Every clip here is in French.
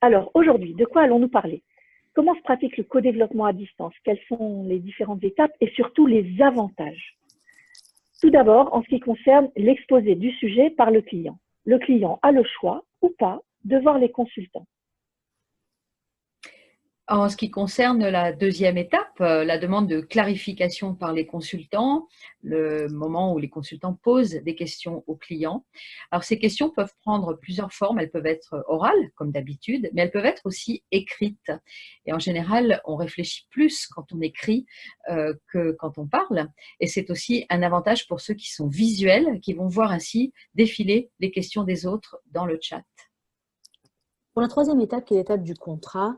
Alors, aujourd'hui, de quoi allons-nous parler? Comment se pratique le co-développement à distance? Quelles sont les différentes étapes et surtout les avantages? Tout d'abord, en ce qui concerne l'exposé du sujet par le client. Le client a le choix ou pas de voir les consultants. En ce qui concerne la deuxième étape, la demande de clarification par les consultants, le moment où les consultants posent des questions aux clients. Alors ces questions peuvent prendre plusieurs formes, elles peuvent être orales comme d'habitude, mais elles peuvent être aussi écrites. Et en général, on réfléchit plus quand on écrit que quand on parle. Et c'est aussi un avantage pour ceux qui sont visuels, qui vont voir ainsi défiler les questions des autres dans le chat. Pour la troisième étape, qui est l'étape du contrat,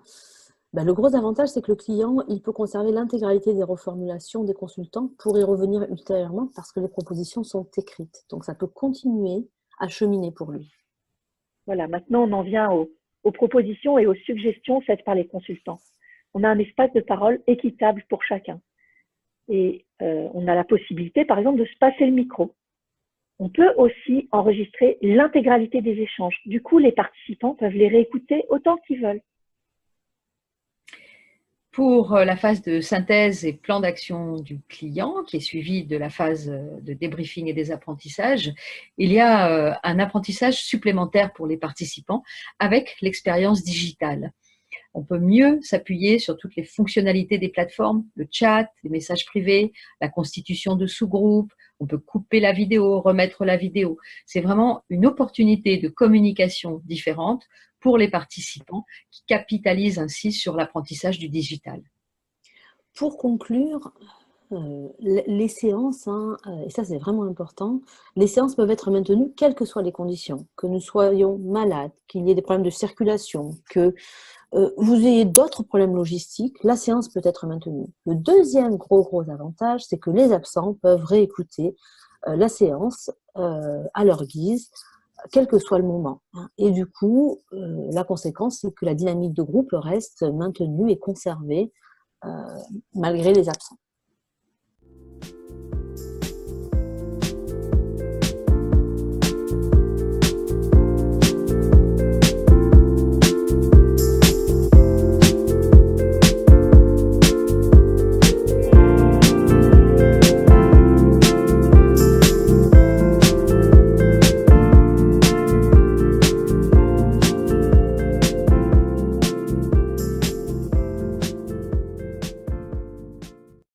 le gros avantage, c'est que le client il peut conserver l'intégralité des reformulations des consultants pour y revenir ultérieurement parce que les propositions sont écrites. Donc, ça peut continuer à cheminer pour lui. Voilà, maintenant on en vient aux propositions et aux suggestions faites par les consultants. On a un espace de parole équitable pour chacun. Et on a la possibilité, par exemple, de se passer le micro. On peut aussi enregistrer l'intégralité des échanges. Du coup, les participants peuvent les réécouter autant qu'ils veulent. Pour la phase de synthèse et plan d'action du client, qui est suivie de la phase de débriefing et des apprentissages, il y a un apprentissage supplémentaire pour les participants avec l'expérience digitale. On peut mieux s'appuyer sur toutes les fonctionnalités des plateformes, le chat, les messages privés, la constitution de sous-groupes, on peut couper la vidéo, remettre la vidéo. C'est vraiment une opportunité de communication différente pour les participants qui capitalisent ainsi sur l'apprentissage du digital. Pour conclure, les séances, et ça c'est vraiment important, les séances peuvent être maintenues quelles que soient les conditions, que nous soyons malades, qu'il y ait des problèmes de circulation, que vous ayez d'autres problèmes logistiques, la séance peut être maintenue. Le deuxième gros avantage, c'est que les absents peuvent réécouter la séance à leur guise, quel que soit le moment. Et du coup, la conséquence, c'est que la dynamique de groupe reste maintenue et conservée malgré les absents.